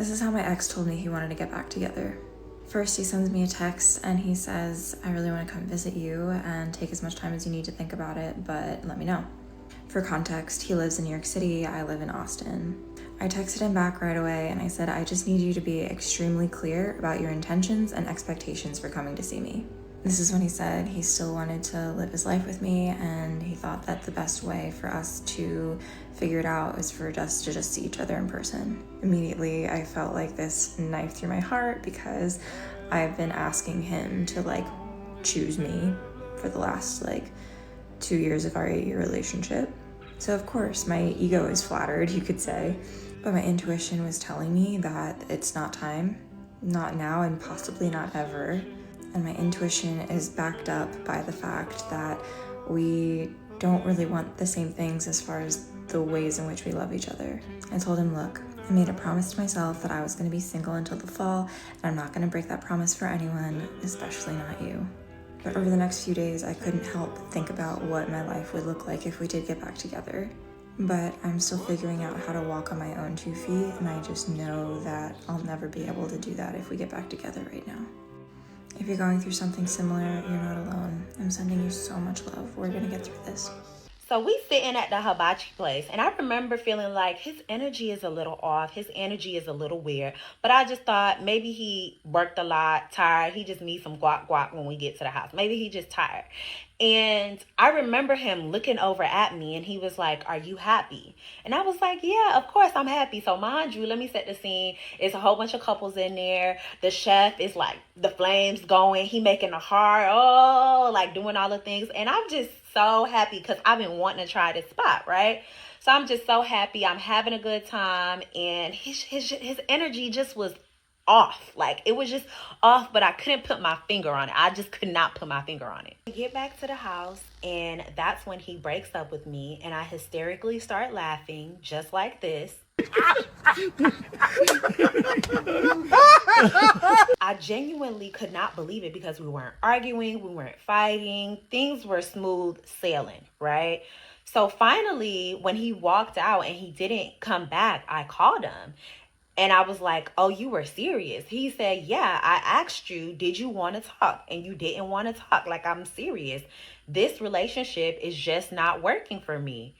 This is how my ex told me he wanted to get back together. First, he sends me a text and he says, I really want to come visit you and take as much time as you need to think about it, but let me know. For context, he lives in New York City, I live in Austin. I texted him back right away and I said, I just need you to be extremely clear about your intentions and expectations for coming to see me. This is when he said he still wanted to live his life with me and he thought that the best way for us to figure it out was for us to just see each other in person. Immediately, I felt like this knife through my heart because I've been asking him to choose me for the last 2 years of our 8-year relationship. So of course, my ego is flattered, you could say, but my intuition was telling me that it's not time, not now, and possibly not ever. And my intuition is backed up by the fact that we don't really want the same things as far as the ways in which we love each other. I told him, look, I made a promise to myself that I was going to be single until the fall, and I'm not going to break that promise for anyone, especially not you. But over the next few days, I couldn't help but think about what my life would look like if we did get back together. But I'm still figuring out how to walk on my own 2 feet, and I just know that I'll never be able to do that if we get back together right now. If you're going through something similar, you're not alone. I'm sending you so much love. We're gonna get through this. So we sitting at the hibachi place, and I remember feeling like his energy is a little off. His energy is a little weird. But I just thought maybe he worked a lot, tired. He just needs some guac when we get to the house. Maybe he just tired. And I remember him looking over at me, and he was like, are you happy? And I was like, yeah, of course I'm happy. So mind you, let me set the scene. It's a whole bunch of couples in there. The chef is like, the flames going. He making a heart, doing all the things. And I'm just so happy because I've been wanting to try this spot, right? So I'm just so happy. I'm having a good time. And his energy just was off. It was just off, but I couldn't put my finger on it. I just could not put my finger on it. We get back to the house, and that's when he breaks up with me, and I hysterically start laughing just like this. I genuinely could not believe it because we weren't arguing, we weren't fighting, things were smooth sailing, right? So finally, when he walked out and he didn't come back, I called him. And I was like, oh, you were serious? He said, yeah, I asked you, did you want to talk? And you didn't want to talk. I'm serious. This relationship is just not working for me.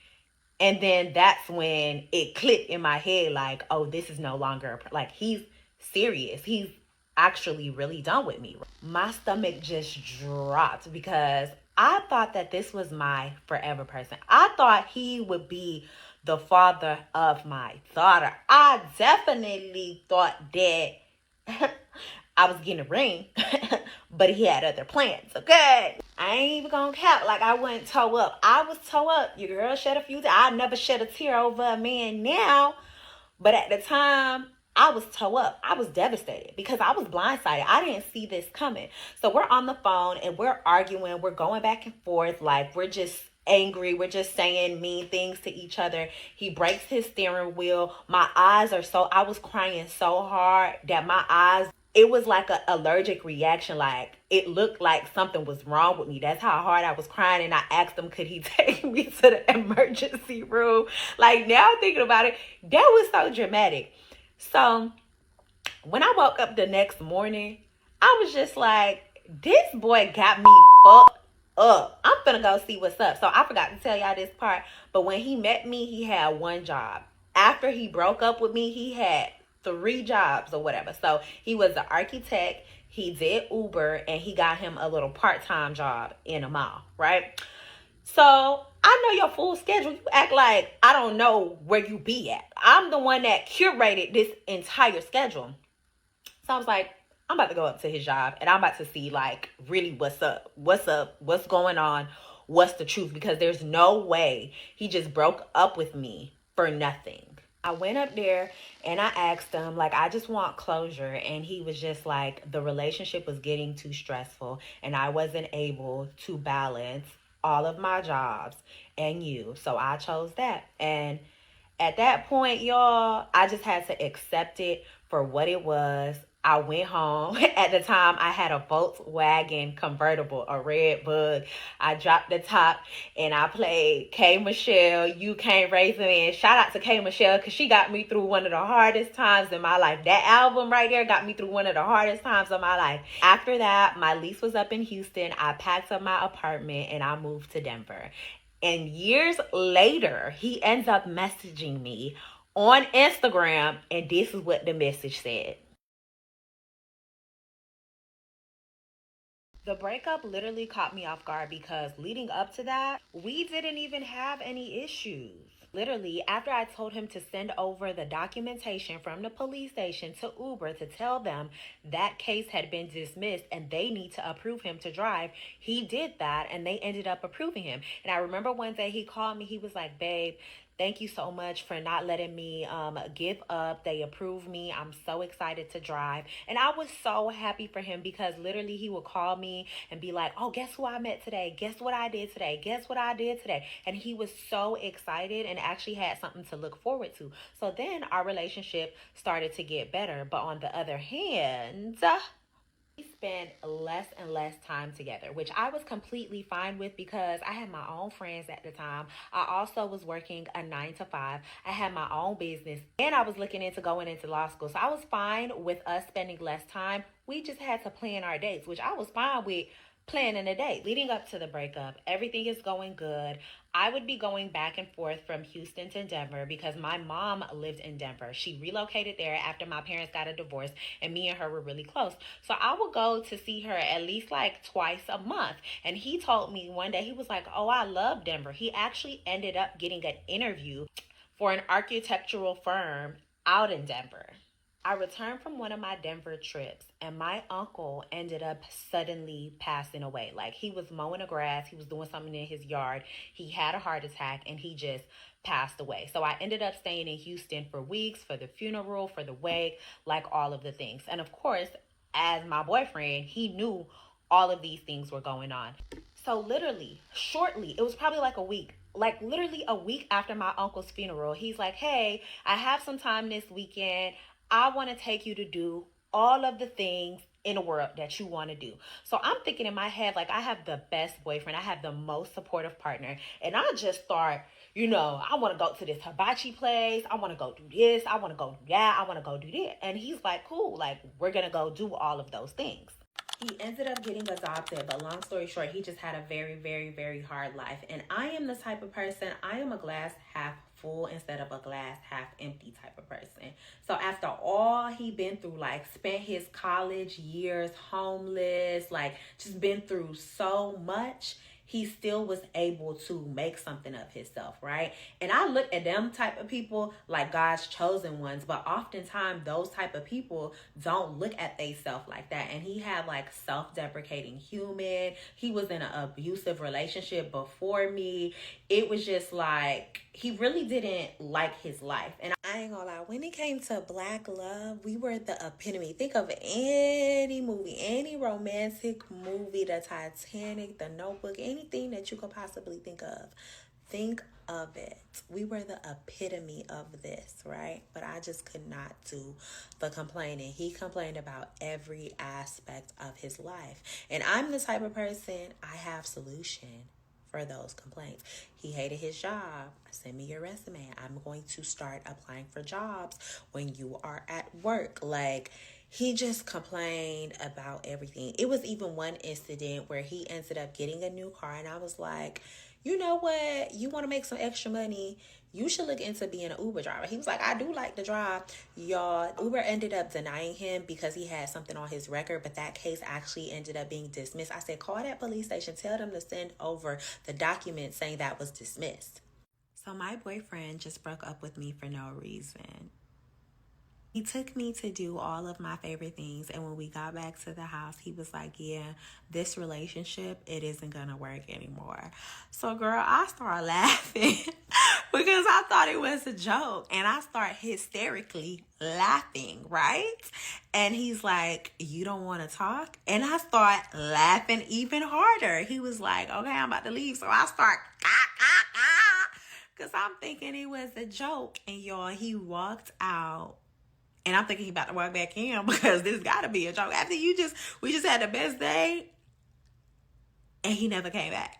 And then that's when it clicked in my head, oh, this is no longer, he's serious. He's actually really done with me. My stomach just dropped because I thought that this was my forever person. I thought he would be the father of my daughter. I definitely thought that I was getting a ring, but he had other plans, okay? I ain't even gonna cap, I wouldn't toe up. I was toe up. Your girl shed a few tears. I never shed a tear over a man now, but at the time, I was toe up. I was devastated because I was blindsided. I didn't see this coming. So we're on the phone and we're arguing. We're going back and forth. We're just angry. We're just saying mean things to each other. He breaks his steering wheel. My eyes I was crying so hard that my eyes, it was like an allergic reaction. It looked like something was wrong with me. That's how hard I was crying. And I asked him, could he take me to the emergency room? Now thinking about it, that was so dramatic. So when I woke up the next morning, I was just like, this boy got me fucked up. I'm gonna go see what's up. So I forgot to tell y'all this part, but when he met me, he had one job. After he broke up with me, he had 3 jobs or whatever. So he was an architect, he did Uber, and he got him a little part-time job in a mall, right? So I know your full schedule. You act like I don't know where you be at. I'm the one that curated this entire schedule. So I was like, I'm about to go up to his job and I'm about to see really what's up, what's going on, what's the truth, because there's no way he just broke up with me for nothing. I went up there and I asked him, I just want closure. And he was just like, the relationship was getting too stressful and I wasn't able to balance all of my jobs and you. So I chose that. And at that point, y'all, I just had to accept it for what it was. I went home. At the time, I had a Volkswagen convertible, a red bug. I dropped the top and I played K Michelle, You Can't Raise a Man. Shout out to K Michelle because she got me through one of the hardest times in my life. That album right there got me through one of the hardest times of my life. After that, my lease was up in Houston. I packed up my apartment and I moved to Denver. And years later, he ends up messaging me on Instagram, and this is what the message said. The breakup literally caught me off guard because leading up to that, we didn't even have any issues. Literally, after I told him to send over the documentation from the police station to Uber to tell them that case had been dismissed and they need to approve him to drive, he did that and they ended up approving him. And I remember one day he called me, he was like, babe, thank you so much for not letting me give up. They approved me. I'm so excited to drive. And I was so happy for him because literally he would call me and be like, oh, guess who I met today? Guess what I did today? Guess what I did today? And he was so excited and actually had something to look forward to. So then our relationship started to get better. But on the other hand, we spend less and less time together, which I was completely fine with because I had my own friends at the time. I also was working a 9 to 5. I had my own business and I was looking into going into law school. So I was fine with us spending less time. We just had to plan our dates, which I was fine with planning a date. Leading up to the breakup, everything is going good. I would be going back and forth from Houston to Denver because my mom lived in Denver. She relocated there after my parents got a divorce, and me and her were really close. So I would go to see her at least like twice a month. And he told me one day, he was like, oh, I love Denver. He actually ended up getting an interview for an architectural firm out in Denver. I returned from one of my Denver trips and my uncle ended up suddenly passing away. Like he was mowing the grass, he was doing something in his yard. He had a heart attack and he just passed away. So I ended up staying in Houston for weeks for the funeral, for the wake, like all of the things. And of course, as my boyfriend, he knew all of these things were going on. So literally, shortly, it was probably like a week. Like literally a week after my uncle's funeral, he's like, "Hey, I have some time this weekend. I want to take you to do all of the things in the world that you want to do." So I'm thinking in my head, like, I have the best boyfriend, I have the most supportive partner, and I just start, I want to go to this hibachi place, I want to go do this, I want to go do that, I want to go do that. And he's like, cool, like, we're going to go do all of those things. He ended up getting adopted, but long story short, he just had a very, very, very hard life. And I am the type of person, I am a glass half full instead of a glass half empty type of person. So after all he been through, like spent his college years homeless, like just been through so much, he still was able to make something of himself, right? And I look at them type of people like God's chosen ones, but oftentimes those type of people don't look at themselves like that. And he had like self-deprecating human. He was in an abusive relationship before me. It was just like he really didn't like his life. And I ain't gonna lie, when it came to Black love, we were the epitome. Think of any movie, any romantic movie, the Titanic, the Notebook, anything that you could possibly think of. Think of it. We were the epitome of this, right? But I just could not do the complaining. He complained about every aspect of his life. And I'm the type of person, I have solution for those complaints. He hated his job. Send me your resume. I'm going to start applying for jobs when you are at work. Like, he just complained about everything. It was even one incident where he ended up getting a new car, and I was like, you know what? You want to make some extra money? You should look into being an Uber driver. He was like, I do like to drive. Y'all, Uber ended up denying him because he had something on his record, but that case actually ended up being dismissed. I said, call that police station. Tell them to send over the document saying that was dismissed. So my boyfriend just broke up with me for no reason. He took me to do all of my favorite things. And when we got back to the house, he was like, yeah, this relationship, it isn't going to work anymore. So, girl, I started laughing because I thought it was a joke. And I start hysterically laughing, right? And he's like, you don't want to talk? And I start laughing even harder. He was like, okay, I'm about to leave. So I start, because I'm thinking it was a joke. And y'all, he walked out. And I'm thinking he about to walk back in because this gotta be a joke. After we just had the best day and he never came back.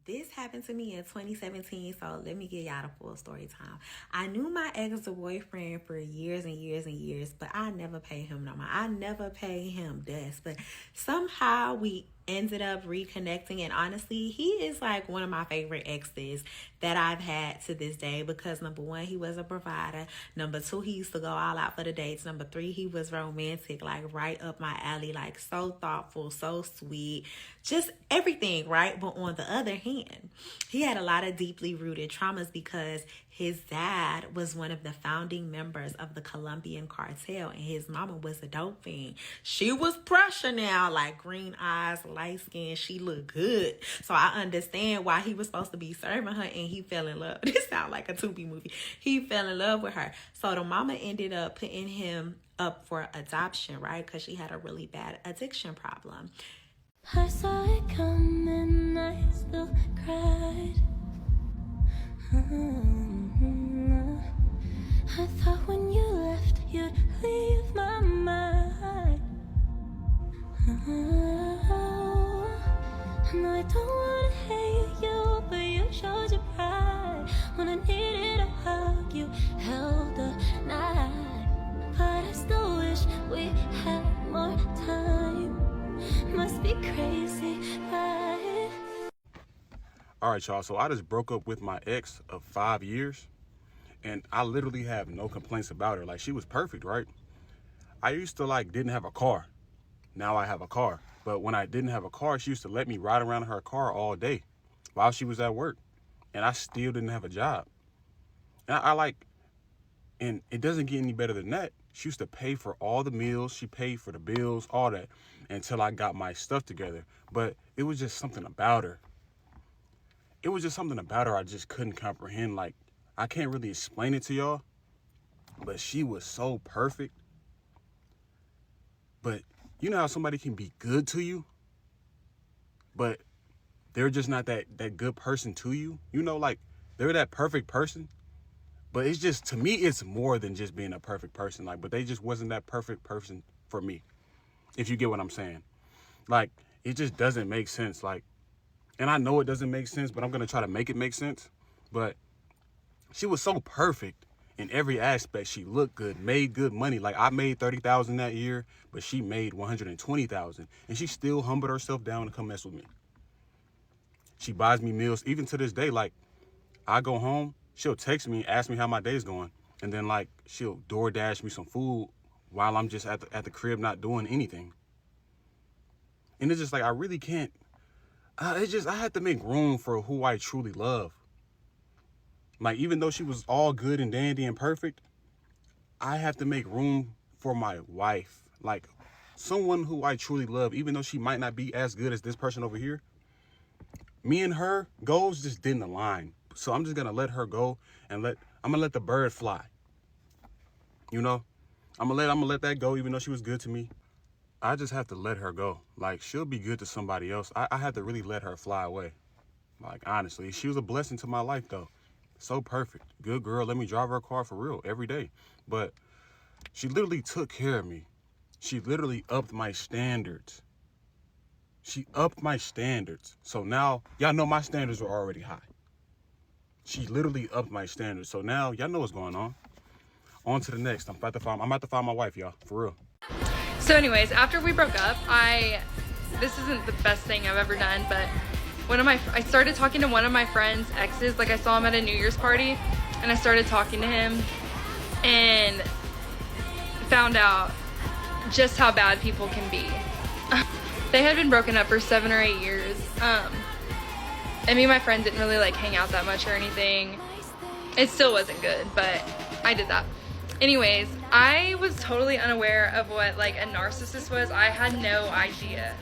This happened to me in 2017, so let me give y'all the full story time. I knew my ex-boyfriend for years and years and years, but I never paid him no mind. I never paid him dust, but somehow we ended up reconnecting, and honestly, he is like one of my favorite exes that I've had to this day because number one, he was a provider. Number two, he used to go all out for the dates. Number three, he was romantic, like right up my alley, like so thoughtful, so sweet, just everything, right? But on the other hand, he had a lot of deeply rooted traumas because his dad was one of the founding members of the Colombian cartel and his mama was a dope fiend. She was pressure now, like green eyes, light skin. She looked good. So I understand why he was supposed to be serving her and he fell in love. This sounds like a Tubi movie. He fell in love with her. So the mama ended up putting him up for adoption, right? Because she had a really bad addiction problem. I saw it coming, I still cried. I thought when you left, you'd leave my mind. No, I don't wanna hate you, but you showed your pride. When I needed a hug, you held the knife. But I still wish we had more time. Must be crazy, right? All right, y'all. So I just broke up with my ex of 5 years, and I literally have no complaints about her. Like, she was perfect, right? I used to didn't have a car. Now I have a car. But when I didn't have a car, she used to let me ride around in her car all day while she was at work, and I still didn't have a job. And and it doesn't get any better than that. She used to pay for all the meals. She paid for the bills, all that, until I got my stuff together. But it was just something about her. It was just something about her I just couldn't comprehend. Like, I can't really explain it to y'all, but she was so perfect. But you know how somebody can be good to you, but they're just not that good person to you? You know, like, they're that perfect person, but it's just, to me, it's more than just being a perfect person. Like, but they just wasn't that perfect person for me, if you get what I'm saying. Like, it just doesn't make sense. Like, and I know it doesn't make sense, but I'm going to try to make it make sense. But she was so perfect in every aspect. She looked good, made good money. Like, I made $30,000 that year, but she made $120,000. And she still humbled herself down to come mess with me. She buys me meals. Even to this day, like, I go home, she'll text me, ask me how my day's going. And then, like, she'll DoorDash me some food while I'm just at the crib not doing anything. And it's just like, I really can't. I had to make room for who I truly love. Like, even though she was all good and dandy and perfect, I have to make room for my wife. Like, someone who I truly love, even though she might not be as good as this person over here. Me and her goals just didn't align. So I'm just going to let her go and I'm going to let the bird fly. You know, I'm going to let that go, even though she was good to me. I just have to let her go. Like, she'll be good to somebody else. I had to really let her fly away. Like, honestly, she was a blessing to my life, though. So perfect. Good girl. Let me drive her car for real every day. But she literally took care of me. She literally upped my standards. She upped my standards. So now, y'all know my standards were already high. She literally upped my standards. So now, y'all know what's going on. On to the next. I'm about to find my wife, y'all. For real. So anyways, after we broke up, this isn't the best thing I've ever done, but I started talking to one of my friend's exes. Like, I saw him at a New Year's party and I started talking to him and found out just how bad people can be. They had been broken up for 7 or 8 years. And me and my friend didn't really hang out that much or anything. It still wasn't good, but I did that. Anyways, I was totally unaware of what a narcissist was. I had no idea.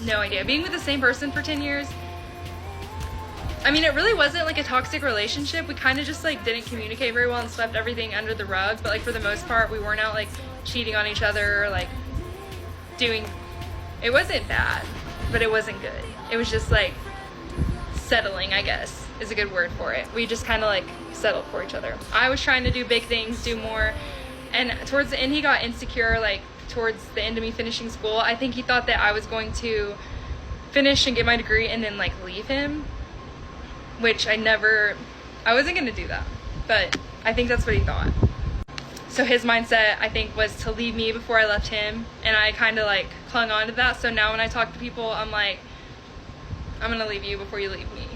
No idea. Being with the same person for 10 years, I mean, it really wasn't a toxic relationship. We kind of just didn't communicate very well and swept everything under the rug. But for the most part, we weren't out cheating on each other, it wasn't bad, but it wasn't good. It was just settling, I guess. is a good word for it. We just kind of like settled for each other. I was trying to do big things, do more, and towards the end he got insecure, like towards the end of me finishing school. I think he thought that I was going to finish and get my degree and then like leave him, which I wasn't gonna do that, but I think that's what he thought. So his mindset, I think, was to leave me before I left him, and I kind of like clung on to that. So now when I talk to people, I'm like, I'm gonna leave you before you leave me,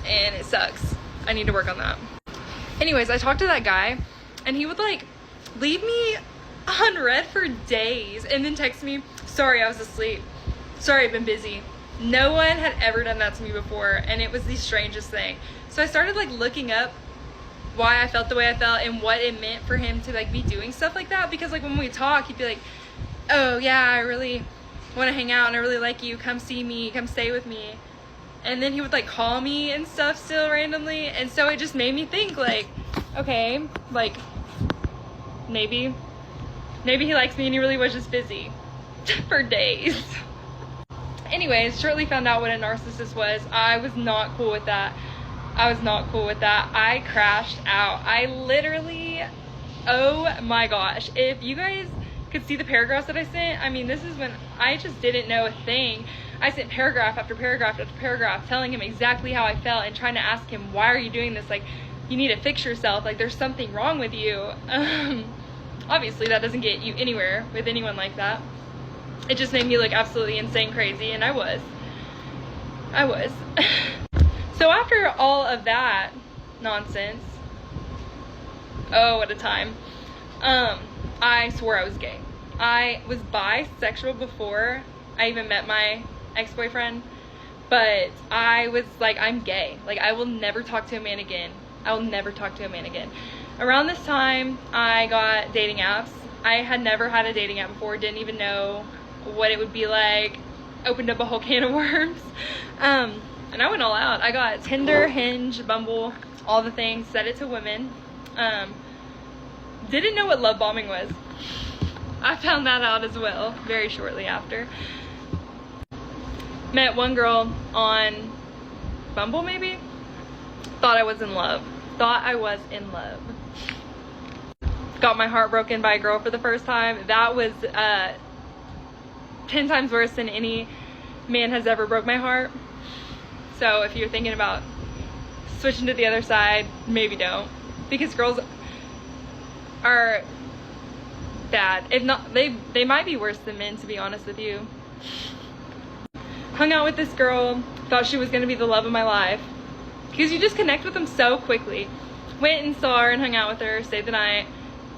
and it sucks. I need to work on that. Anyways, I talked to that guy, and he would like leave me unread for days and then text me, sorry, I was asleep, sorry, I've been busy. No one had ever done that to me before, and it was the strangest thing. So I started like looking up why I felt the way I felt and what it meant for him to like be doing stuff like that, because like when we talk, he'd be like, oh yeah, I really want to hang out and I really like you, come see me, come stay with me. And then he would like call me and stuff still randomly, and so it just made me think like, okay, like maybe he likes me and he really was just busy for days. Anyways, shortly found out what a narcissist was. I was not cool with that. I crashed out. I literally, oh my gosh. If you guys could see the paragraphs that I sent, I mean, this is when I just didn't know a thing. I sent paragraph after paragraph after paragraph telling him exactly how I felt and trying to ask him, why are you doing this? Like, you need to fix yourself. Like, there's something wrong with you. Obviously, that doesn't get you anywhere with anyone like that. It just made me look absolutely insane crazy, and I was. So after all of that nonsense, oh, what a time, I swore I was gay. I was bisexual before I even met my ex-boyfriend, but I was like, I'm gay. Like, I will never talk to a man again. Around this time, I got dating apps. I had never had a dating app before, didn't even know what it would be like, opened up a whole can of worms. And I went all out. I got Tinder, Hinge, Bumble, all the things, set it to women. Didn't know what love bombing was. I found that out as well very shortly after. Met one girl on Bumble maybe. Thought I was in love. Got my heart broken by a girl for the first time. That was 10 times worse than any man has ever broke my heart. So if you're thinking about switching to the other side, maybe don't, because girls are bad. If not, they might be worse than men, to be honest with you. Hung out with this girl, thought she was gonna be the love of my life, because you just connect with them so quickly. Went and saw her and hung out with her, stayed the night.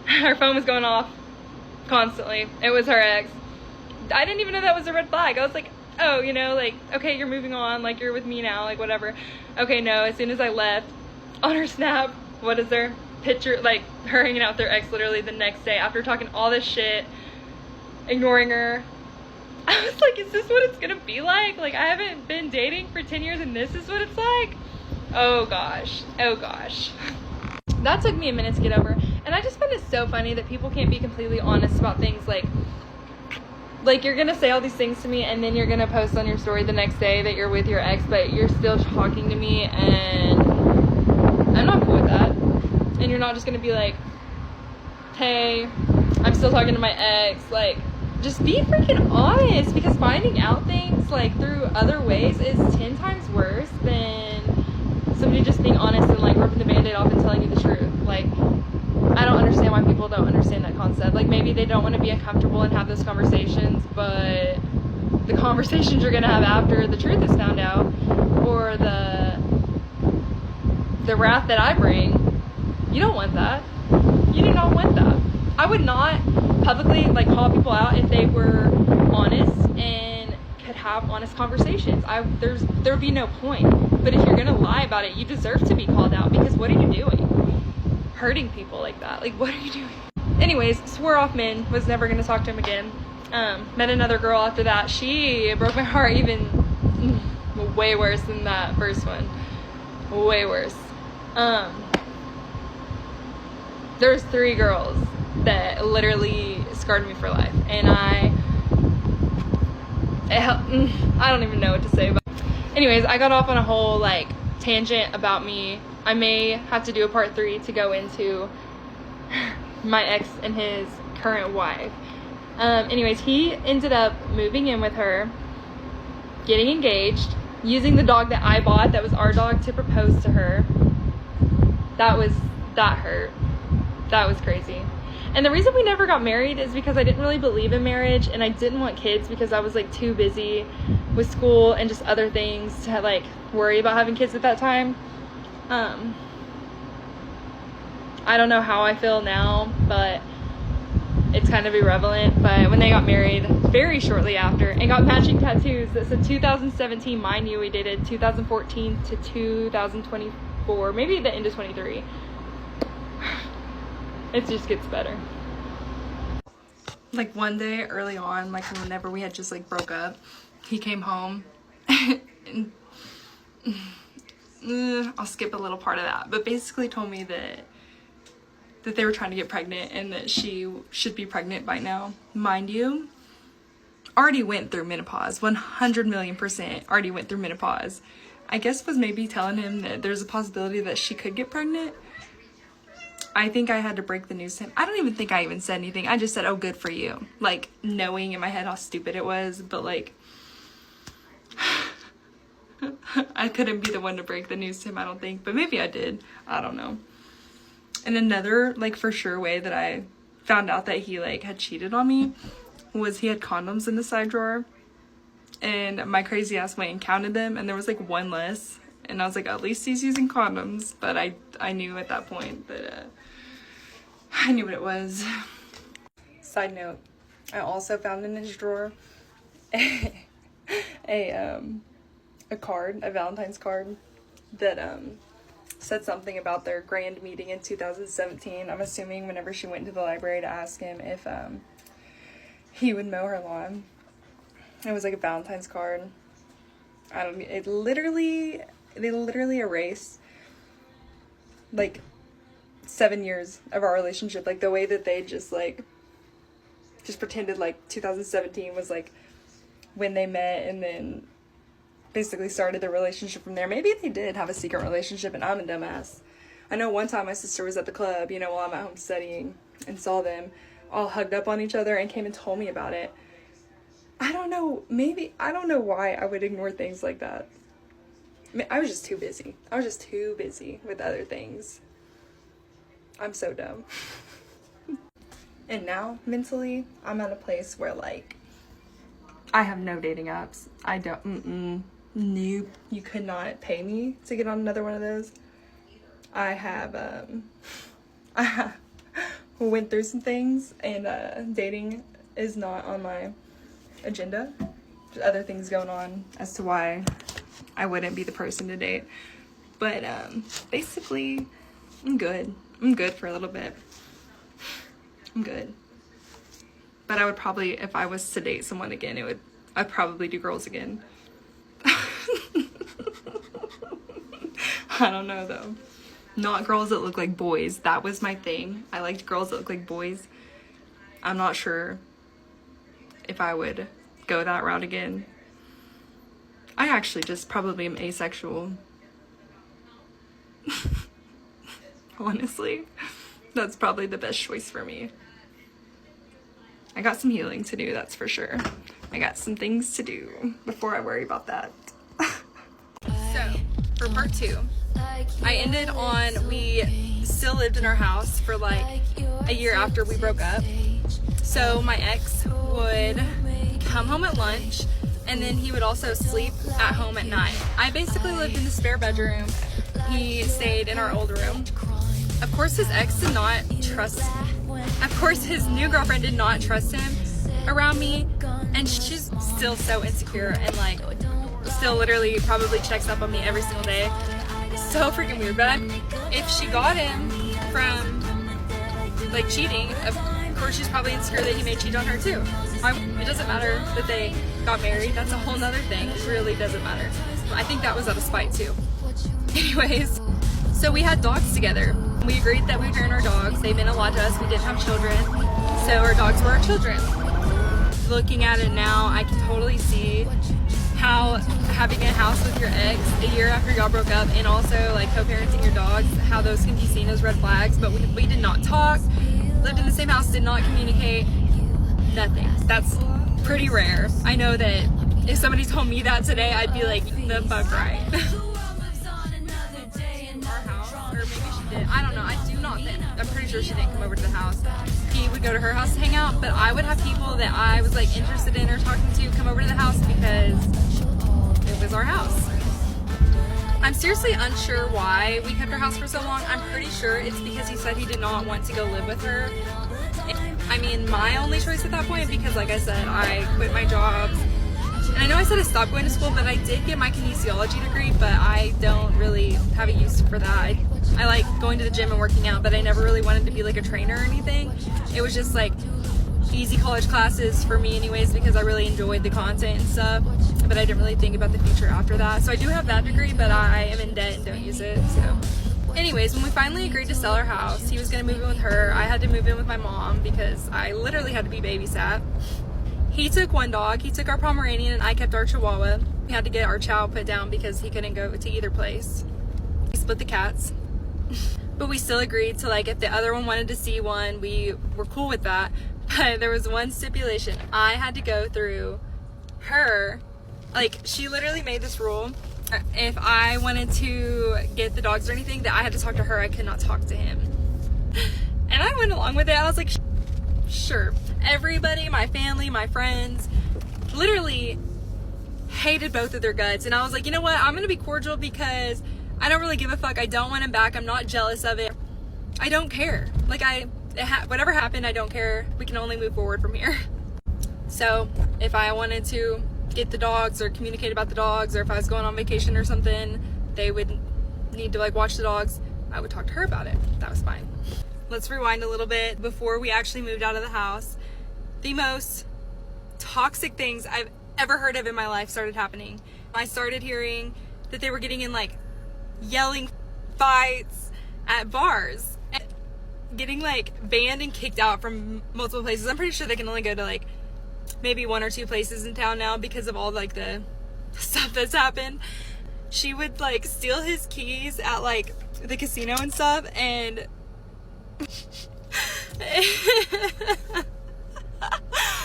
Her phone was going off constantly. It was her ex. I didn't even know that was a red flag. I was like, oh, you know, like, okay, you're moving on, like, you're with me now, like, whatever. Okay, no, as soon as I left, on her snap, what is her picture, like, her hanging out with her ex literally the next day after talking all this shit, ignoring her. I was like, is this what it's gonna be like? Like, I haven't been dating for 10 years and this is what it's like? Oh gosh. That took me a minute to get over. And I just find it so funny that people can't be completely honest about things. Like you're gonna say all these things to me and then you're gonna post on your story the next day that you're with your ex, but you're still talking to me, and I'm not cool with that. And you're not just gonna be like, hey, I'm still talking to my ex. Like, just be freaking honest, because finding out things like through other ways is 10 times worse than somebody just being honest and like ripping the band-aid off and telling you the truth. Like, I don't understand why people don't understand that concept. Like, maybe they don't want to be uncomfortable and have those conversations, but the conversations you're gonna have after the truth is found out, or the wrath that I bring, you don't want that. You do not want that. I would not publicly like call people out if they were honest and could have honest conversations. There would be no point. But if you're gonna lie about it, you deserve to be called out, because what are you doing? Hurting people like that. Like, what are you doing? Anyways, swore off men, was never gonna talk to him again. Met another girl after that. She broke my heart even way worse than that first one. Way worse. There's 3 girls that literally scarred me for life, and I don't even know what to say about it. Anyways, I got off on a whole like tangent about me. I may have to do a part 3 to go into my ex and his current wife. Anyways, he ended up moving in with her, getting engaged, using the dog that I bought, that was our dog, to propose to her. That hurt. That was crazy. And the reason we never got married is because I didn't really believe in marriage, and I didn't want kids because I was like too busy with school and just other things to like worry about having kids at that time. I don't know how I feel now, but it's kind of irrelevant. But when they got married very shortly after and got matching tattoos that said 2017, mind you, we dated 2014 to 2024, maybe the end of 23. It just gets better. Like one day early on, like whenever we had just like broke up, he came home and I'll skip a little part of that, but basically told me that they were trying to get pregnant and that she should be pregnant by now. Mind you, already went through menopause, 100 million % already went through menopause. I guess was maybe telling him that there's a possibility that she could get pregnant. I think I had to break the news to him. I don't even think I even said anything. I just said, oh, good for you. Like, knowing in my head how stupid it was, but like, I couldn't be the one to break the news to him, I don't think, but maybe I did. I don't know. And another, like, for sure way that I found out that he, like, had cheated on me was he had condoms in the side drawer. And my crazy ass went and counted them, and there was, like, one less. And I was like, at least he's using condoms. But I knew at that point that, I knew what it was. Side note, I also found in his drawer a card, a Valentine's card, that, said something about their grand meeting in 2017. I'm assuming whenever she went to the library to ask him if he would mow her lawn. It was like a Valentine's card. They literally erased like 7 years of our relationship. Like the way that they just pretended like 2017 was like when they met, and then basically started the relationship from there. Maybe they did have a secret relationship and I'm a dumbass. I know one time my sister was at the club, you know, while I'm at home studying, and saw them all hugged up on each other and came and told me about it. I don't know why I would ignore things like that. I was just too busy. I was just too busy with other things. I'm so dumb. And now, mentally, I'm at a place where, like, I have no dating apps. I don't, nope. You could not pay me to get on another one of those. I have, I went through some things, and, dating is not on my agenda. There's other things going on as to why I wouldn't be the person to date. But, basically, I'm good. I'm good for a little bit. I'm good. But I would probably, if I was to date someone again, I'd probably do girls again. I don't know though. Not girls that look like boys. That was my thing. I liked girls that look like boys. I'm not sure if I would go that route again. I actually just probably am asexual. Honestly, that's probably the best choice for me. I got some healing to do, that's for sure. I got some things to do before I worry about that. So, for part 2, I ended on, we still lived in our house for like a year after we broke up. So my ex would come home at lunch, and then he would also sleep at home at night. I basically lived in the spare bedroom. He stayed in our old room. Of course, his ex did not trust, of course, his new girlfriend did not trust him around me, and she's still so insecure and like still literally probably checks up on me every single day. So freaking weird. But if she got him from like cheating, of course she's probably insecure that he may cheat on her too. It doesn't matter that they got married. That's a whole nother thing. It really doesn't matter. I think that was out of spite too. Anyways, so we had dogs together. We agreed that we would rear our dogs. They meant a lot to us. We didn't have children, so our dogs were our children. Looking at it now, I can totally see how having a house with your ex a year after y'all broke up, and also like co-parenting your dogs, how those can be seen as red flags. But we did not talk, lived in the same house, did not communicate, nothing. That's pretty rare. I know that if somebody told me that today, I'd be like, the fuck right. Our house, or maybe she did, I don't know, I do not think, I'm pretty sure she didn't come over to the house. He would go to her house to hang out, but I would have people that I was like interested in or talking to come over to the house because it was our house. I'm seriously unsure why we kept our house for so long. I'm pretty sure it's because he said he did not want to go live with her. I mean, my only choice at that point, because like I said, I quit my job. And I know I said I stopped going to school, but I did get my kinesiology degree, but I don't really have a use for that. I like going to the gym and working out, but I never really wanted to be like a trainer or anything. It was just like easy college classes for me anyways, because I really enjoyed the content and stuff, but I didn't really think about the future after that. So I do have that degree, but I am in debt and don't use it. So anyways, when we finally agreed to sell our house, he was going to move in with her. I had to move in with my mom because I literally had to be babysat. He took one dog, he took our Pomeranian, and I kept our Chihuahua. We had to get our Chow put down because he couldn't go to either place. We split the cats. But we still agreed to, like, if the other one wanted to see one, we were cool with that. But there was one stipulation. I had to go through her. Like, she literally made this rule. If I wanted to get the dogs or anything, that I had to talk to her. I could not talk to him. And I went along with it. I was like, sure. Everybody, my family, my friends, literally hated both of their guts. And I was like, you know what? I'm going to be cordial because I don't really give a fuck. I don't want him back. I'm not jealous of it. I don't care. Like, whatever happened, I don't care. We can only move forward from here. So if I wanted to get the dogs or communicate about the dogs, or if I was going on vacation or something, they would need to like watch the dogs, I would talk to her about it. That was fine. Let's rewind a little bit. Before we actually moved out of the house, the most toxic things I've ever heard of in my life started happening. I started hearing that they were getting in like yelling fights at bars and getting like banned and kicked out from multiple places. I'm pretty sure they can only go to like maybe 1 or 2 places in town now because of all like the stuff that's happened. She would like steal his keys at like the casino and stuff, and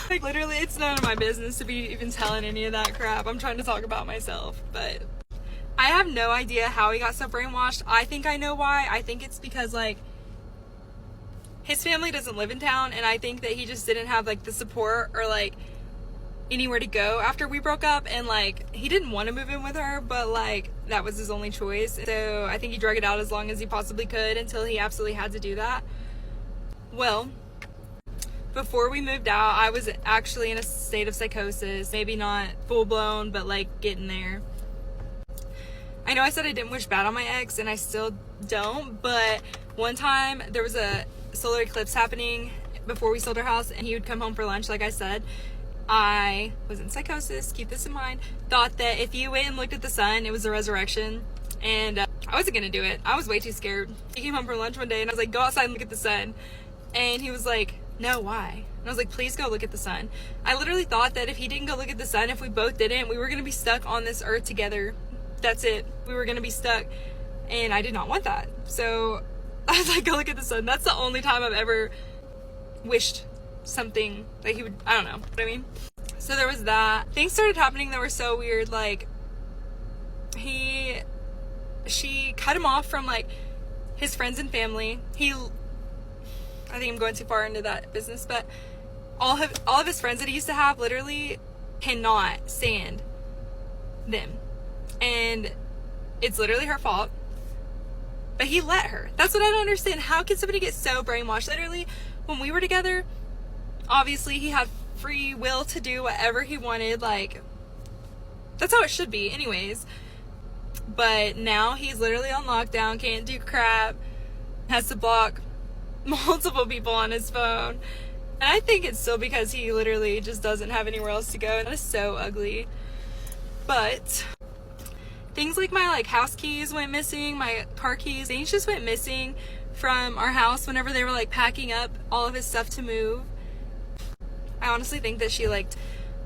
like literally it's none of my business to be even telling any of that crap. I'm trying to talk about myself, but I have no idea how he got so brainwashed. I think I know why. I think it's because like his family doesn't live in town, and I think that he just didn't have like the support or like anywhere to go after we broke up, and like he didn't want to move in with her, but like that was his only choice. So I think he drug it out as long as he possibly could until he absolutely had to do that. Well, before we moved out, I was actually in a state of psychosis. Maybe not full blown, but like getting there. I know I said I didn't wish bad on my ex, and I still don't, but one time there was a solar eclipse happening before we sold our house, and he would come home for lunch, like I said. I was in psychosis, keep this in mind, thought that if you went and looked at the sun, it was a resurrection, and I wasn't gonna do it. I was way too scared. He came home from lunch one day, and I was like, go outside and look at the sun, and he was like, no, why? And I was like, please go look at the sun. I literally thought that if he didn't go look at the sun, if we both didn't, we were gonna be stuck on this earth together. That's it. We were gonna be stuck, and I did not want that. So I was like, go look at the sun. That's the only time I've ever wished something like he would, I don't know what I mean. So there was that. Things started happening that were so weird. Like she cut him off from like his friends and family. I think I'm going too far into that business, but all of his friends that he used to have literally cannot stand them, and it's literally her fault. But he let her. That's what I don't understand. How can somebody get so brainwashed? Literally, when we were together, obviously he had free will to do whatever he wanted. Like, that's how it should be anyways. But now he's literally on lockdown, can't do crap, has to block multiple people on his phone. And I think it's still because he literally just doesn't have anywhere else to go. And that is so ugly. But things like my like house keys went missing, my car keys, things just went missing from our house whenever they were like packing up all of his stuff to move. I honestly think that she liked,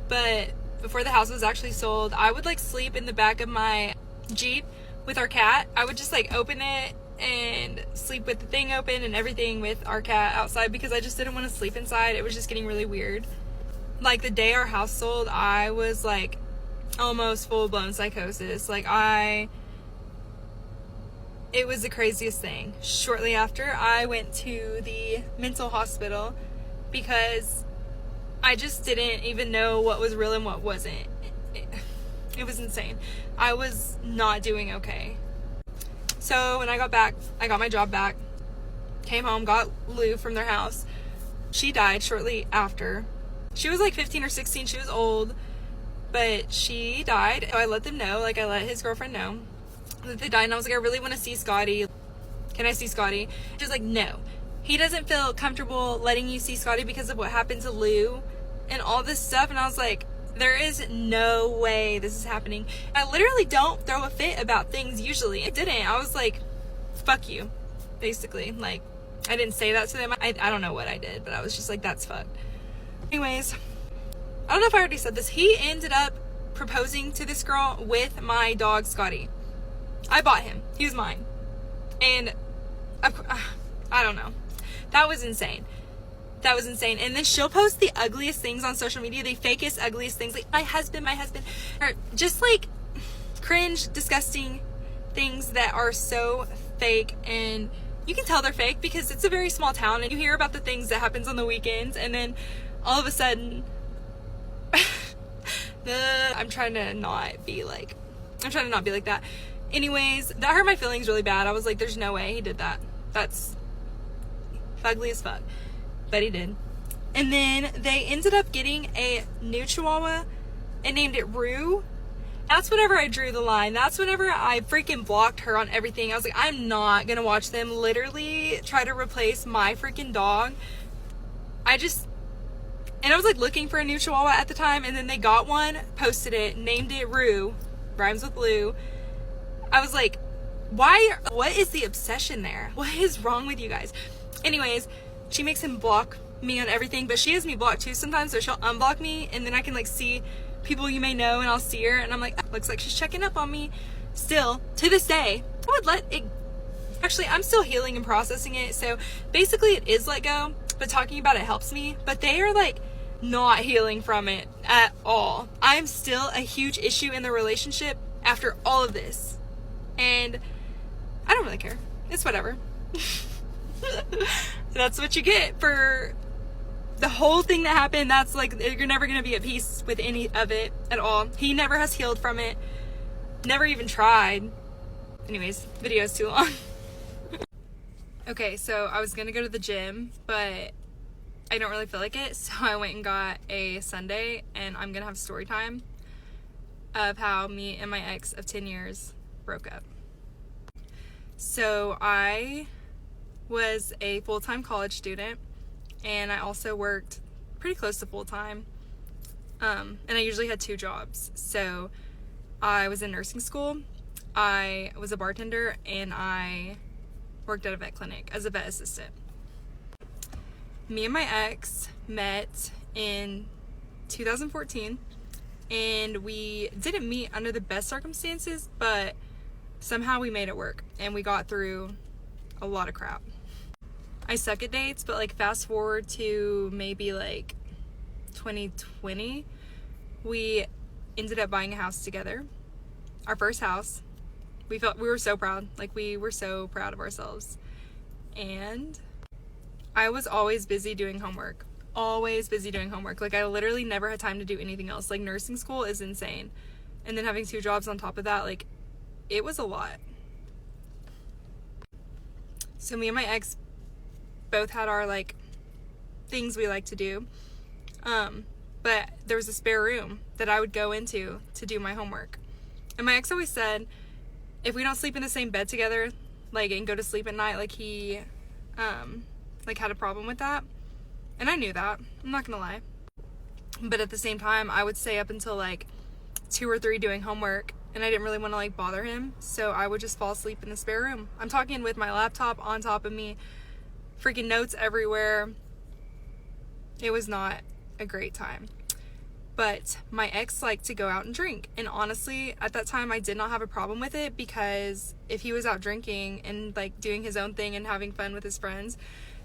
but before the house was actually sold, I would like sleep in the back of my Jeep with our cat. I would just like open it and sleep with the thing open and everything with our cat outside because I just didn't want to sleep inside. It was just getting really weird. Like the day our house sold, I was like almost full-blown psychosis. Like it was the craziest thing. Shortly after, I went to the mental hospital because I just didn't even know what was real and what wasn't. It was insane. I was not doing okay. So when I got back, I got my job back, came home, got Lou from their house. She died shortly after. She was like 15 or 16. She was old, but she died. So I let them know, like I let his girlfriend know that they died. And I was like, I really want to see Scotty. Can I see Scotty? She was like, no. He doesn't feel comfortable letting you see Scotty because of what happened to Lou and all this stuff. And I was like, there is no way this is happening. I literally don't throw a fit about things usually. I didn't. I was like, fuck you, basically. Like, I didn't say that to them. I don't know what I did, but I was just like, that's fucked. Anyways, I don't know if I already said this. He ended up proposing to this girl with my dog, Scotty. I bought him. He was mine. And I don't know. That was insane. That was insane. And then she'll post the ugliest things on social media, the fakest, ugliest things, like my husband, or just like cringe, disgusting things that are so fake. And you can tell they're fake because it's a very small town and you hear about the things that happens on the weekends, and then all of a sudden I'm trying to not be like that. Anyways, that hurt my feelings really bad. I was like, there's no way he did that. That's ugly as fuck. But he did. And then they ended up getting a new chihuahua and named it Rue. That's whenever I drew the line. That's whenever I freaking blocked her on everything. I was like, I'm not gonna watch them literally try to replace my freaking dog. And I was like looking for a new chihuahua at the time, and then they got one, posted it, named it Rue, rhymes with Lou. I was like, what is the obsession there? What is wrong with you guys? Anyways, she makes him block me on everything, but she has me blocked too sometimes, so she'll unblock me, and then I can like see people you may know, and I'll see her, and I'm like, looks like she's checking up on me. Still, to this day, I would let it, actually, I'm still healing and processing it, so basically it is let go, but talking about it helps me, but they are like not healing from it at all. I'm still a huge issue in the relationship after all of this, and I don't really care. It's whatever. That's what you get for the whole thing that happened. That's like, you're never going to be at peace with any of it at all. He never has healed from it. Never even tried. Anyways, video's too long. Okay, so I was going to go to the gym, but I don't really feel like it. So I went and got a sundae, and I'm going to have story time of how me and my ex of 10 years broke up. So I was a full-time college student, and I also worked pretty close to full-time, and I usually had 2 jobs. So I was in nursing school, I was a bartender, and I worked at a vet clinic as a vet assistant. Me and my ex met in 2014, and we didn't meet under the best circumstances, but somehow we made it work, and we got through a lot of crap. I suck at dates, but like fast forward to maybe like 2020, we ended up buying a house together, our first house. We were so proud. Like, we were so proud of ourselves. And I was always busy doing homework. Like, I literally never had time to do anything else. Like, nursing school is insane. And then having 2 jobs on top of that, like, it was a lot. So me and my ex both had our, like, things we like to do. But there was a spare room that I would go into to do my homework. And my ex always said, if we don't sleep in the same bed together, like, and go to sleep at night, like, he, like, had a problem with that. And I knew that. I'm not gonna lie. But at the same time, I would stay up until, like, 2 or 3 doing homework, and I didn't really want to, like, bother him, so I would just fall asleep in the spare room. I'm talking with my laptop on top of me, freaking notes everywhere. It was not a great time. But my ex liked to go out and drink. And honestly, at that time, I did not have a problem with it, because if he was out drinking and like doing his own thing and having fun with his friends,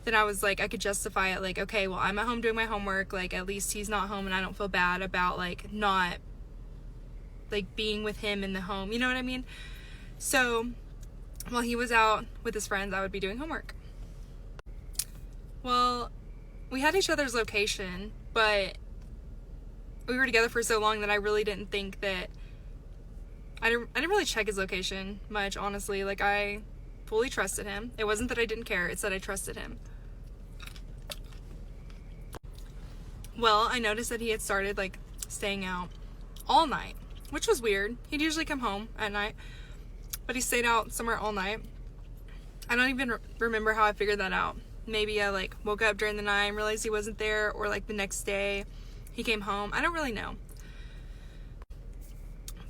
then I was like, I could justify it. Like, okay, well, I'm at home doing my homework. Like, at least he's not home and I don't feel bad about like not like being with him in the home. You know what I mean? So while he was out with his friends, I would be doing homework. Well, we had each other's location, but we were together for so long that I really didn't think that I didn't really check his location much, honestly. Like, I fully trusted him. It wasn't that I didn't care, it's that I trusted him. Well, I noticed that he had started like staying out all night, which was weird. He'd usually come home at night, but he stayed out somewhere all night. I don't even remember how I figured that out. Maybe I like woke up during the night and realized he wasn't there, or like the next day he came home. I don't really know.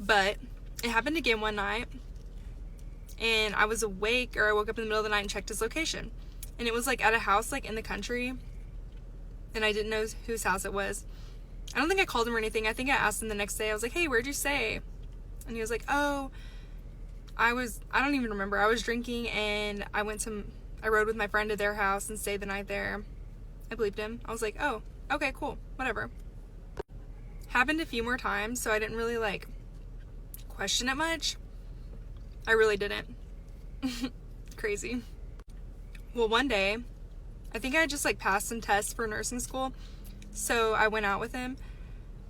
But it happened again one night, and I was awake, or I woke up in the middle of the night and checked his location. And it was like at a house like in the country, and I didn't know whose house it was. I don't think I called him or anything. I think I asked him the next day. I was like, hey, where'd you stay? And he was like, oh, I don't even remember. I was drinking and I rode with my friend to their house and stayed the night there. I believed him. I was like, oh, okay, cool, whatever. Happened a few more times, so I didn't really like question it much. I really didn't. Crazy. Well, one day, I think I just like passed some tests for nursing school, so I went out with him,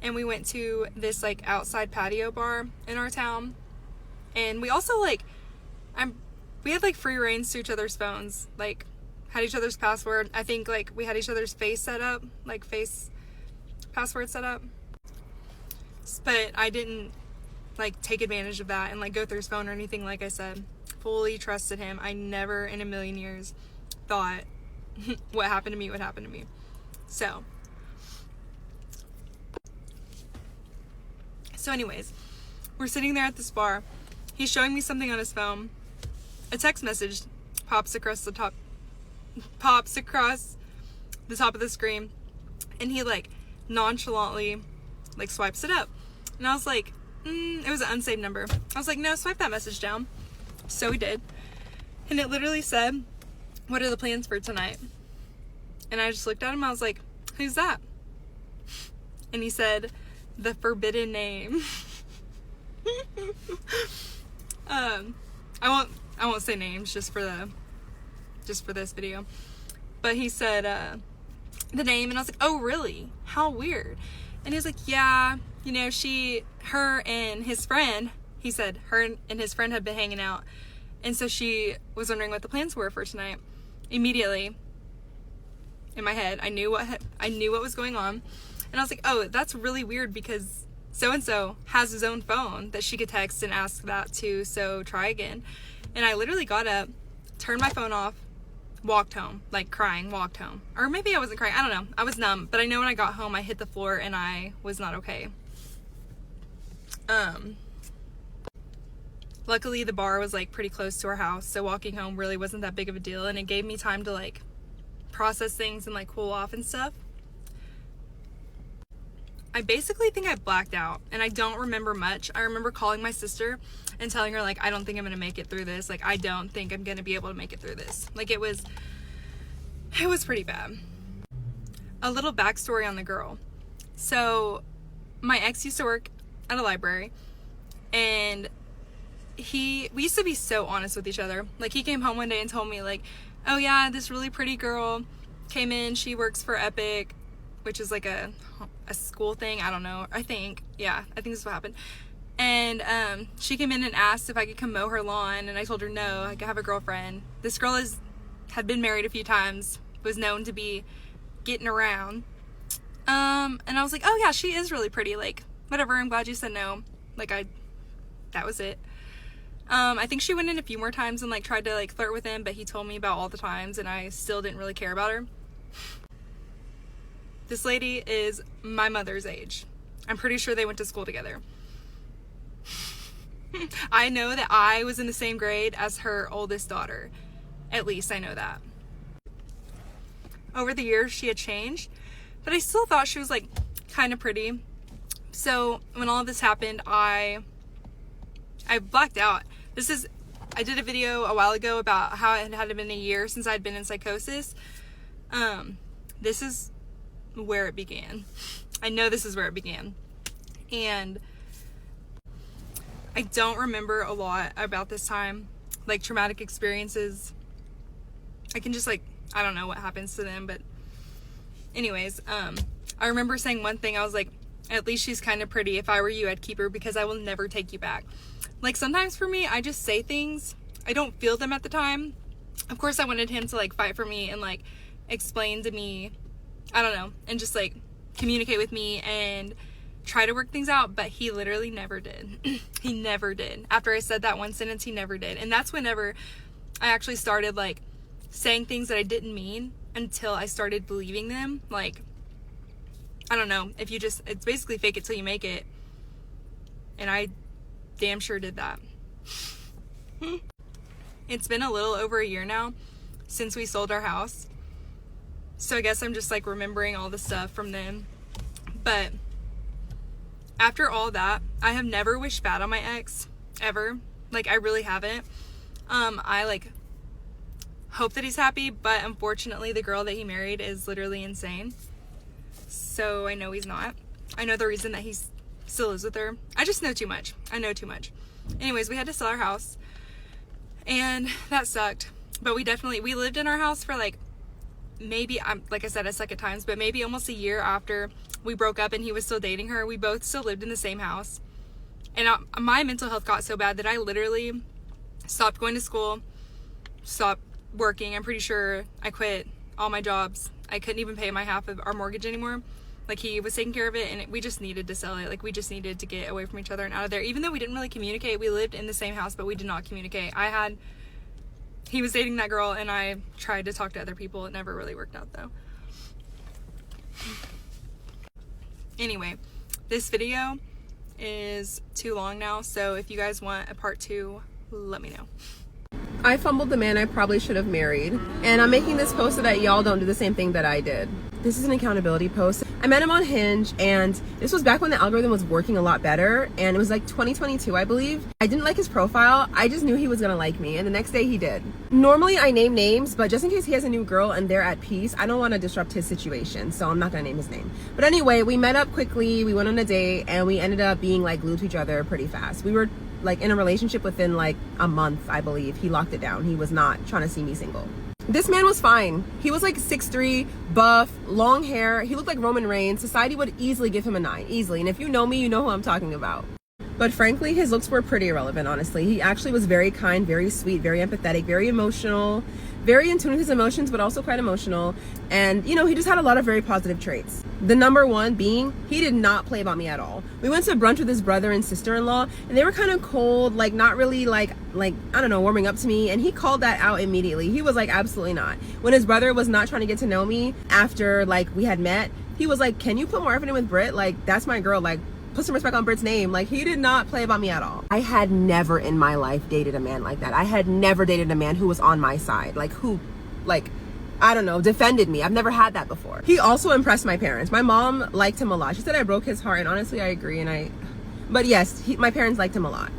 and we went to this like outside patio bar in our town, and we also like, we had like free reigns to each other's phones, like had each other's password. I think like we had each other's face set up, like face password set up, but I didn't like take advantage of that and like go through his phone or anything. Like I said, fully trusted him. I never in a million years thought what happened to me would happen to me. So anyways, we're sitting there at this bar. He's showing me something on his phone. A text message pops across the top of the screen, and he like nonchalantly like swipes it up. And I was like, it was an unsaved number. I was like, no, swipe that message down. So he did. And it literally said, what are the plans for tonight? And I just looked at him. I was like, who's that? And he said, the forbidden name. I won't say names just for this video. But he said the name, and I was like, oh really? How weird. And he was like, yeah, you know, her and his friend, he said her and his friend had been hanging out, and so she was wondering what the plans were for tonight. Immediately in my head, I knew what was going on, and I was like, oh, that's really weird, because so-and-so has his own phone that she could text and ask that to, so try again. And I literally got up, turned my phone off, walked home, like crying, walked home. Or maybe I wasn't crying, I don't know. I was numb, but I know when I got home, I hit the floor and I was not okay. Luckily the bar was like pretty close to our house, so walking home really wasn't that big of a deal, and it gave me time to like process things and like cool off and stuff. I basically think I blacked out, and I don't remember much. I remember calling my sister and telling her like, I don't think I'm gonna make it through this. Like, I don't think I'm gonna be able to make it through this. Like, it was pretty bad. A little backstory on the girl. So my ex used to work at a library, and we used to be so honest with each other. Like, he came home one day and told me like, oh yeah, this really pretty girl came in, she works for Epic, which is like a school thing, I don't know, I think this is what happened. And she came in and asked if I could come mow her lawn, and I told her no, I could have a girlfriend. This girl had been married a few times, was known to be getting around, and I was like, oh yeah, she is really pretty, like whatever, I'm glad you said no. Like, that was it. I think she went in a few more times and like tried to like flirt with him, but he told me about all the times, and I still didn't really care about her. This lady is my mother's age. I'm pretty sure they went to school together. I know that I was in the same grade as her oldest daughter. At least I know that. Over the years, she had changed, but I still thought she was like kind of pretty. So when all of this happened, I blacked out. I did a video a while ago about how it had been a year since I'd been in psychosis. This is where it began. I know this is where it began. And I don't remember a lot about this time, like traumatic experiences. I can just like, I don't know what happens to them, but anyways, I remember saying one thing. I was like, at least she's kind of pretty. If I were you, I'd keep her because I will never take you back. Like sometimes for me, I just say things. I don't feel them at the time. Of course, I wanted him to like fight for me and like explain to me, I don't know, and just like communicate with me and try to work things out, but he literally never did. He never did. After I said that one sentence, he never did. And that's whenever I actually started like saying things that I didn't mean until I started believing them. Like, I don't know, it's basically fake it till you make it. And I damn sure did that. It's been a little over a year now since we sold our house. So I guess I'm just like remembering all the stuff from then. But after all that, I have never wished bad on my ex, ever. Like, I really haven't. I like hope that he's happy, but unfortunately the girl that he married is literally insane. So I know he's not. I know the reason that he still is with her. I just know too much. I know too much. Anyways, we had to sell our house and that sucked. But we lived in our house for like maybe, like I said, a second times, but maybe almost a year after we broke up and he was still dating her. We both still lived in the same house. And my mental health got so bad that I literally stopped going to school, stopped working. I'm pretty sure I quit all my jobs. I couldn't even pay my half of our mortgage anymore. Like, he was taking care of it, and we just needed to sell it. Like, we just needed to get away from each other and out of there. Even though we didn't really communicate, we lived in the same house, but we did not communicate. He was dating that girl, and I tried to talk to other people. It never really worked out, though. Anyway, this video is too long now, so if you guys want a part 2, let me know. I fumbled the man I probably should have married, and I'm making this post so that y'all don't do the same thing that I did. This is an accountability post. I met him on Hinge, and this was back when the algorithm was working a lot better, and it was like 2022, I believe. I didn't like his profile. I just knew he was gonna like me, and the next day he did. Normally I name names, but just in case he has a new girl and they're at peace, I don't want to disrupt his situation, so I'm not gonna name his name. But anyway, we met up quickly, we went on a date, and we ended up being like glued to each other pretty fast. We were like in a relationship within like a month, I believe. He locked it down. He was not trying to see me single. This man was fine. He was like 6'3", buff, long hair. He looked like Roman Reigns. Society would easily give him a 9, easily. And if you know me, you know who I'm talking about. But frankly, his looks were pretty irrelevant, honestly. He actually was very kind, very sweet, very empathetic, very emotional, very in tune with his emotions, but also quite emotional. And, you know, he just had a lot of very positive traits. The number one being, he did not play about me at all. We went to brunch with his brother and sister-in-law, and they were kind of cold, like not really like, I don't know, warming up to me. And he called that out immediately. He was like, absolutely not. When his brother was not trying to get to know me after like we had met, he was like, can you put more effort in with Britt? Like, that's my girl. Like, put some respect on Britt's name. Like, he did not play about me at all. I had never in my life dated a man like that. I had never dated a man who was on my side. Like, who, like, I don't know, defended me. I've never had that before. He also impressed my parents. My mom liked him a lot. She said I broke his heart, and honestly, I agree. But yes, my parents liked him a lot.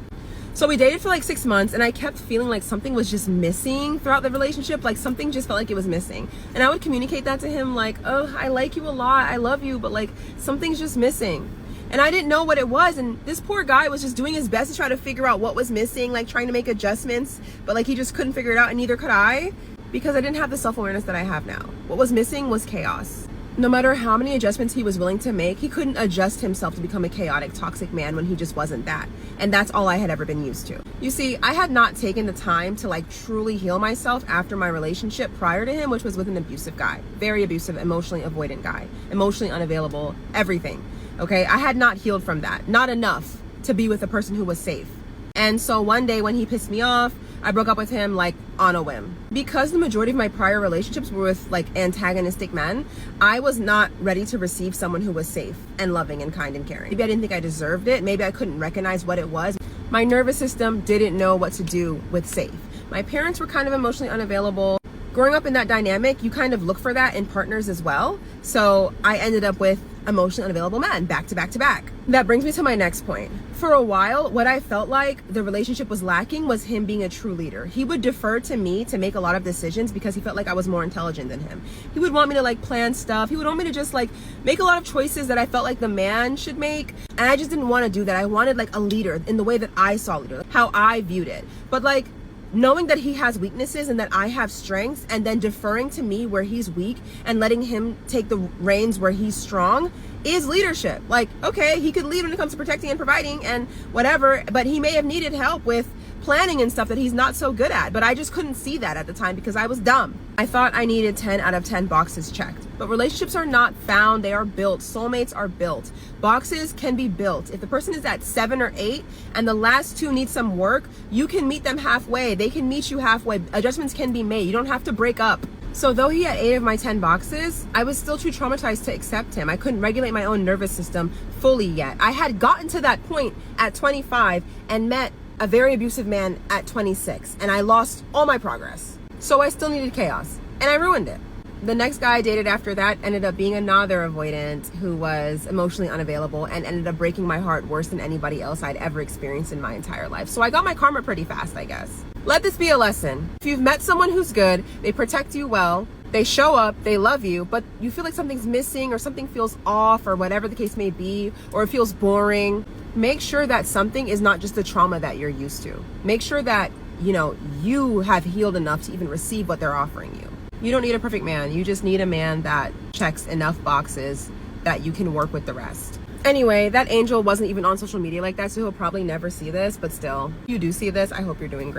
So we dated for like 6 months, and I kept feeling like something was just missing throughout the relationship. Like, something just felt like it was missing. And I would communicate that to him, like, oh, I like you a lot. I love you, but like, something's just missing. And I didn't know what it was, and this poor guy was just doing his best to try to figure out what was missing, like trying to make adjustments, but like he just couldn't figure it out, and neither could I, because I didn't have the self-awareness that I have now. What was missing was chaos. No matter how many adjustments he was willing to make, he couldn't adjust himself to become a chaotic, toxic man when he just wasn't that. And that's all I had ever been used to. You see, I had not taken the time to like truly heal myself after my relationship prior to him, which was with an abusive guy. Very abusive, emotionally avoidant guy. Emotionally unavailable, everything. Okay, I had not healed from that. Not enough to be with a person who was safe. And so one day when he pissed me off, I broke up with him like on a whim. Because the majority of my prior relationships were with like antagonistic men, I was not ready to receive someone who was safe and loving and kind and caring. Maybe I didn't think I deserved it. Maybe I couldn't recognize what it was. My nervous system didn't know what to do with safe. My parents were kind of emotionally unavailable. growing up in that dynamic, you kind of look for that in partners as well. So I ended up with emotionally unavailable men back to back to back. That brings me to my next point. For a while, what I felt like the relationship was lacking was him being a true leader. He would defer to me to make a lot of decisions because he felt like I was more intelligent than him. He would want me to like plan stuff. He would want me to just like make a lot of choices that I felt like the man should make. And I just didn't want to do that. I wanted like a leader in the way that I saw leader, how I viewed it. But like, knowing that he has weaknesses and that I have strengths, and then deferring to me where he's weak and letting him take the reins where he's strong is leadership. Like, okay, he could lead when it comes to protecting and providing and whatever, but he may have needed help with planning and stuff that he's not so good at. But I just couldn't see that at the time because I was dumb. I thought I needed 10 out of 10 boxes checked. But relationships are not found, they are built. Soulmates are built. Boxes can be built. If the person is at 7 or 8 and the last 2 need some work, you can meet them halfway. They can meet you halfway. Adjustments can be made. You don't have to break up. So though he had 8 of my 10 boxes, I was still too traumatized to accept him. I couldn't regulate my own nervous system fully yet. I had gotten to that point at 25 and met a very abusive man at 26, and I lost all my progress. So I still needed chaos, and I ruined it. The next guy I dated after that ended up being another avoidant who was emotionally unavailable and ended up breaking my heart worse than anybody else I'd ever experienced in my entire life. So I got my karma pretty fast, I guess. Let this be a lesson. If you've met someone who's good, they protect you well, they show up, they love you, but you feel like something's missing or something feels off or whatever the case may be, or it feels boring, make sure that something is not just the trauma that you're used to. Make sure that, you have healed enough to even receive what they're offering you. You don't need a perfect man. You just need a man that checks enough boxes that you can work with the rest. Anyway, that angel wasn't even on social media like that, so he'll probably never see this, but still, if you do see this, I hope you're doing great.